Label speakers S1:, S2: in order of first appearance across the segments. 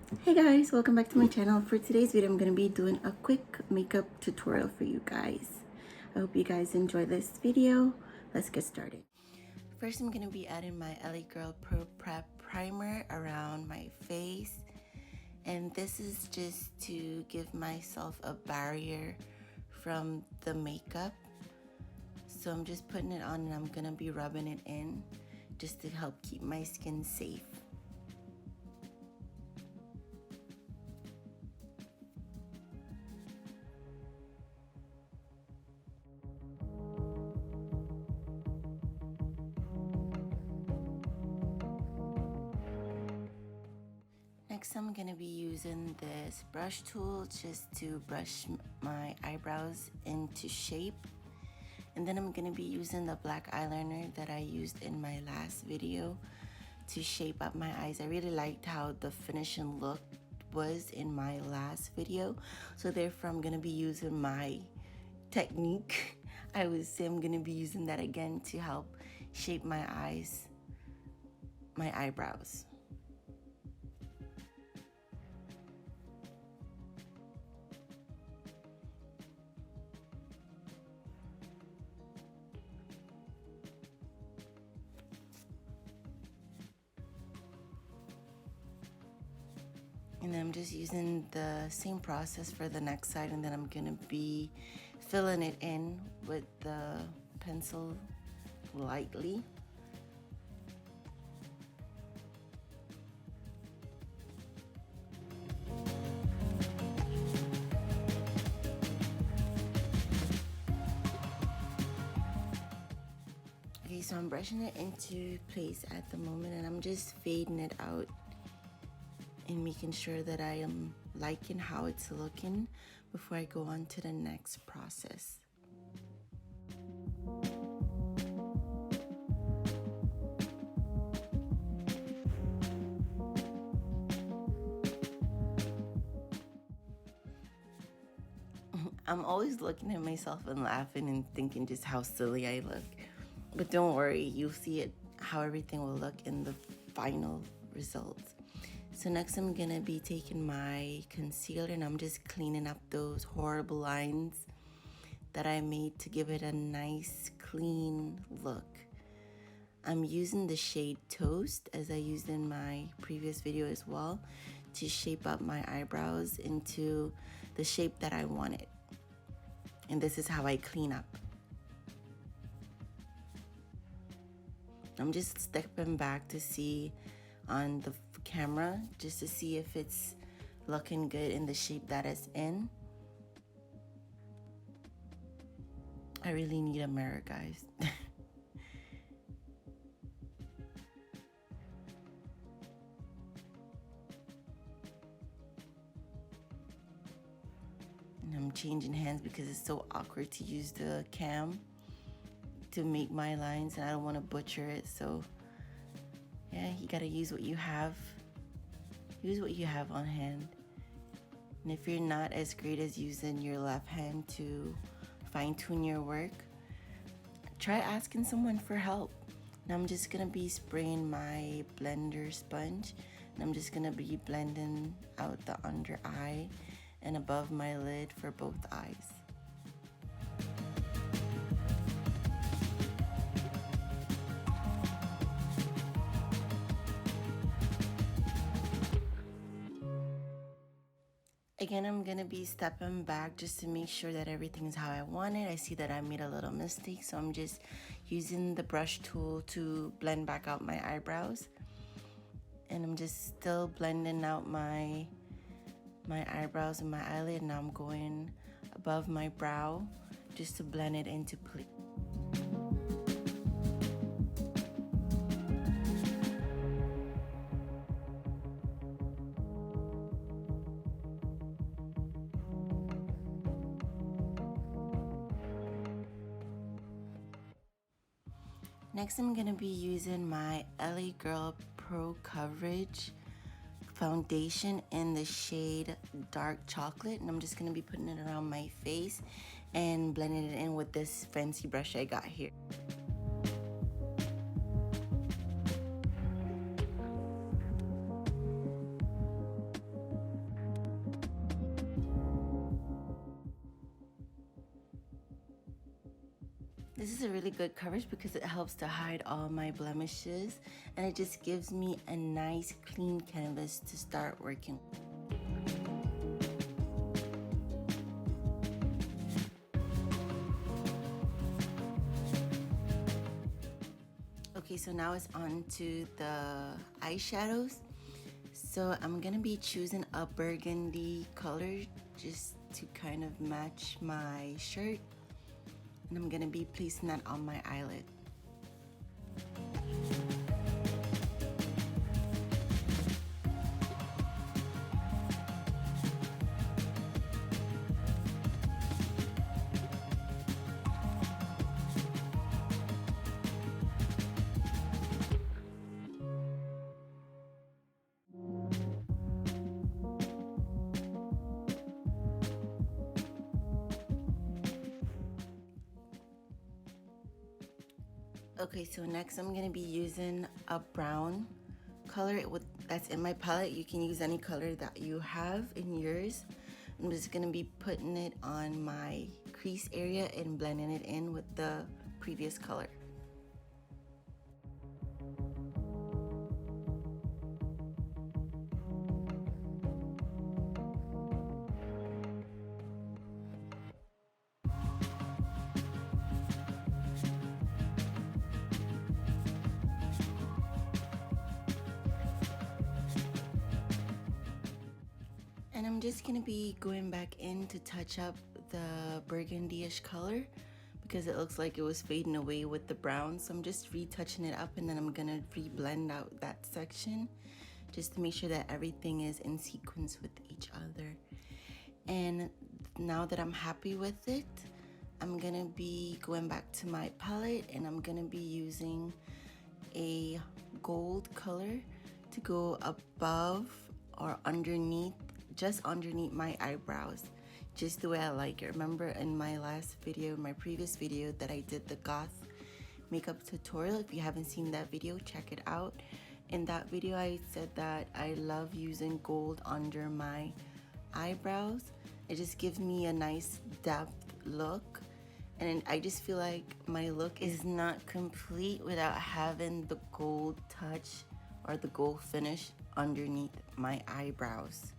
S1: Hey guys, welcome back to my channel. For today's video, I'm going to be doing a quick makeup tutorial for you guys. I hope you guys enjoy this video. Let's get started. First, I'm going to be adding my LA Girl Pro Prep Primer around my face. And this is just to give myself a barrier from the makeup. So I'm just putting it on and I'm going to be rubbing it in just to help keep my skin safe. Next, I'm going to be using this brush tool just to brush my eyebrows into shape. And then I'm going to be using the black eyeliner that I used in my last video to shape up my eyes. I really liked how the finishing look was in my last video. So therefore, I'm going to be using my technique. I would say I'm going to be using that again to help shape my eyes, my eyebrows. And then I'm just using the same process for the next side, and then I'm gonna be filling it in with the pencil lightly. Okay, so I'm brushing it into place at the moment, and I'm just fading it out and making sure that I am liking how it's looking before I go on to the next process. I'm always looking at myself and laughing and thinking just how silly I look. But don't worry, you'll see it how everything will look in the final results. So next I'm gonna be taking my concealer and I'm just cleaning up those horrible lines that I made to give it a nice clean look. I'm using the shade Toast, as I used in my previous video as well, to shape up my eyebrows into the shape that I wanted. And this is how I clean up. I'm just stepping back to see on the camera just to see if it's looking good in the shape that it's in. I really need a mirror, guys. And I'm changing hands because it's so awkward to use the cam to make my lines, and I don't want to butcher it. So yeah, you gotta use what you have. Use what you have on hand. And if you're not as great as using your left hand to fine-tune your work, try asking someone for help. And I'm just gonna be spraying my blender sponge, and I'm just gonna be blending out the under eye and above my lid for both eyes. Again, I'm gonna be stepping back just to make sure that everything is how I want it. I see that I made a little mistake, so I'm just using the brush tool to blend back out my eyebrows. And I'm just still blending out my eyebrows and my eyelid. Now I'm going above my brow just to blend it into place. Next, I'm gonna be using my LA Girl Pro Coverage foundation in the shade Dark Chocolate, and I'm just gonna be putting it around my face and blending it in with this fancy brush I got here. This is a really good coverage because it helps to hide all my blemishes, and it just gives me a nice clean canvas to start working. Okay, so now it's on to the eyeshadows. So I'm gonna be choosing a burgundy color just to kind of match my shirt. And I'm gonna be placing that on my eyelid. Okay, so next I'm gonna be using a brown color that's in my palette. You can use any color that you have in yours. I'm just gonna be putting it on my crease area and blending it in with the previous color. And I'm just gonna be going back in to touch up the burgundy-ish color because it looks like it was fading away with the brown. So I'm just retouching it up, and then I'm gonna re-blend out that section just to make sure that everything is in sequence with each other. And now that I'm happy with it, I'm gonna be going back to my palette, and I'm gonna be using a gold color to go above or underneath, just underneath my eyebrows, just the way I like it. Remember in my last video, my previous video, that I did the goth makeup tutorial? If you haven't seen that video, check it out. In that video I said that I love using gold under my eyebrows. It just gives me a nice depth look, and I just feel like my look is not complete without having the gold touch or the gold finish underneath my eyebrows.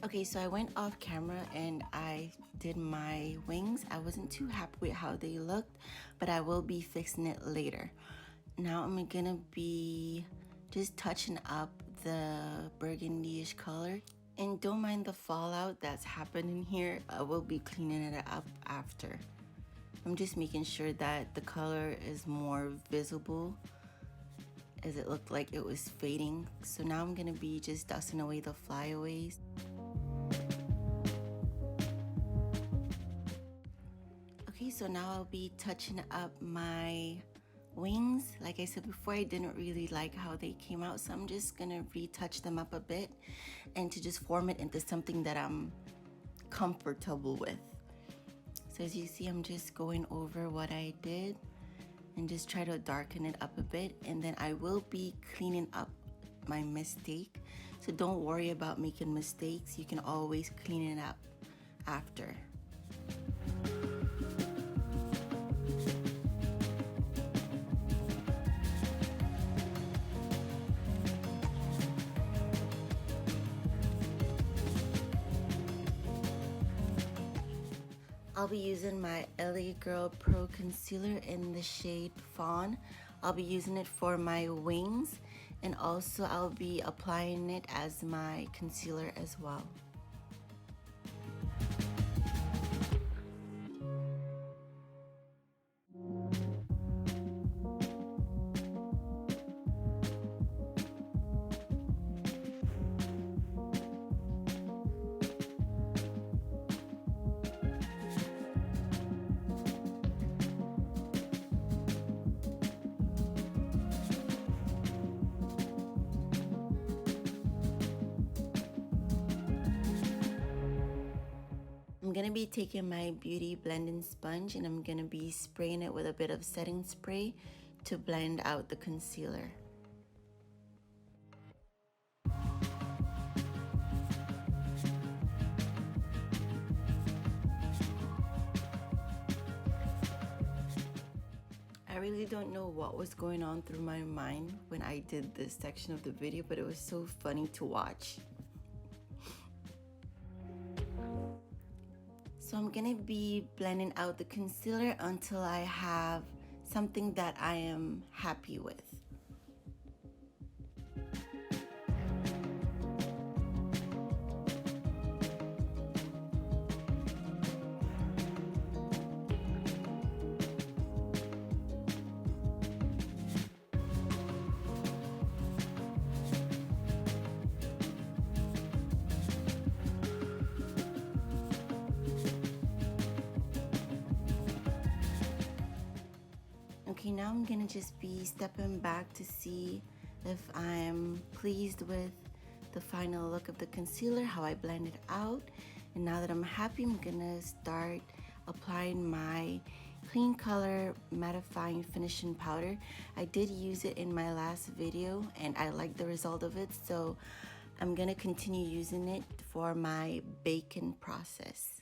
S1: Okay, so I went off camera and I did my wings. I wasn't too happy with how they looked, but I will be fixing it later. Now I'm gonna be just touching up the burgundy-ish color. And don't mind the fallout that's happening here. I will be cleaning it up after. I'm just making sure that the color is more visible, as it looked like it was fading. So now I'm gonna be just dusting away the flyaways. Okay, so now I'll be touching up my wings. Like I said before, I didn't really like how they came out, so I'm just gonna retouch them up a bit and to just form it into something that I'm comfortable with. So as you see, I'm just going over what I did and just try to darken it up a bit, and then I will be cleaning up my mistake. So don't worry about making mistakes. You can always clean it up after. I'll be using my LA Girl Pro Concealer in the shade Fawn. I'll be using it for my wings, and also I'll be applying it as my concealer as well. I'm gonna be taking my Beauty blending sponge and I'm gonna be spraying it with a bit of setting spray to blend out the concealer. I really don't know what was going on through my mind when I did this section of the video, but it was so funny to watch. So I'm gonna be blending out the concealer until I have something that I am happy with. Okay, now I'm gonna just be stepping back to see if I'm pleased with the final look of the concealer, how I blend it out. And now that I'm happy, I'm gonna start applying my Clean Color mattifying finishing powder. I did use it in my last video and I like the result of it, so I'm gonna continue using it for my baking process.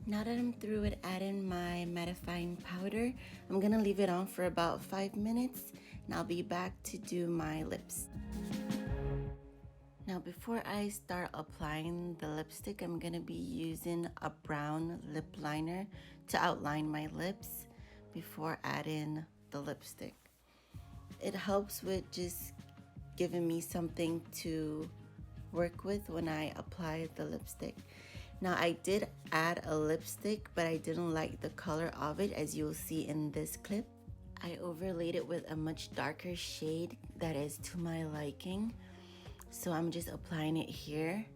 S1: Now that I'm through with adding my mattifying powder, I'm gonna leave it on for about 5 minutes and I'll be back to do my lips. Now before I start applying the lipstick, I'm gonna be using a brown lip liner to outline my lips before adding the lipstick. It helps with just giving me something to work with when I apply the lipstick. Now I did add a lipstick, but I didn't like the color of it, as you'll see in this clip. I overlaid it with a much darker shade that is to my liking. So I'm just applying it here.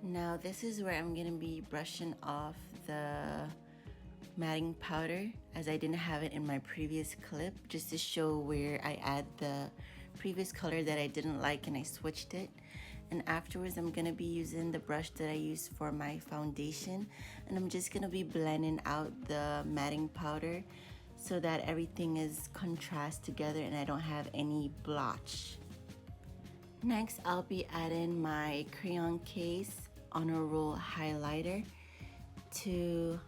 S1: Now this is where I'm gonna be brushing off the matting powder, as I didn't have it in my previous clip, just to show where I add the previous color that I didn't like and I switched it. And afterwards I'm gonna be using the brush that I used for my foundation, and I'm just gonna be blending out the matting powder so that everything is contrast together and I don't have any blotch. Next I'll be adding my crayon case honor roll highlighter to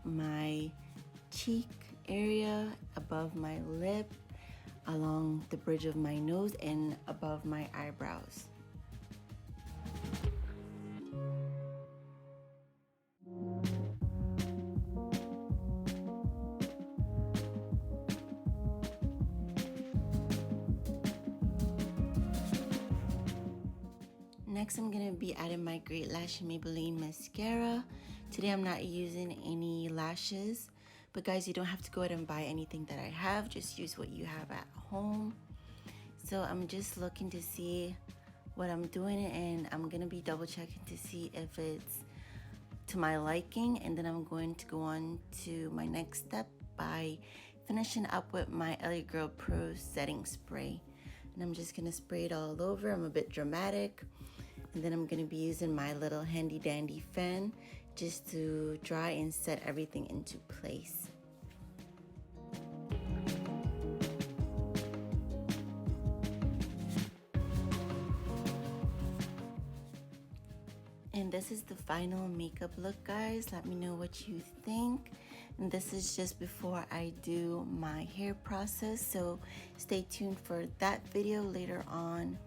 S1: my cheek area, above my lip, along the bridge of my nose, and above my eyebrows. Next, I'm gonna be adding my Great Lash Maybelline mascara. Today I'm not using any lashes, but guys, you don't have to go ahead and buy anything that I have, just use what you have at home. So I'm just looking to see what I'm doing, and I'm gonna be double checking to see if it's to my liking, and then I'm going to go on to my next step by finishing up with my LA Girl Pro setting spray. And I'm just gonna spray it all over. I'm a bit dramatic. And then I'm gonna be using my little handy dandy fan just to dry and set everything into place. And this is the final makeup look, guys. Let me know what you think. And this is just before I do my hair process, so stay tuned for that video later on.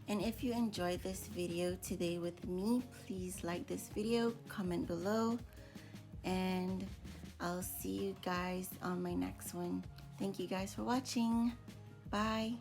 S1: And if you enjoyed this video today with me, please like this video, comment below, and I'll see you guys on my next one. Thank you guys for watching. Bye.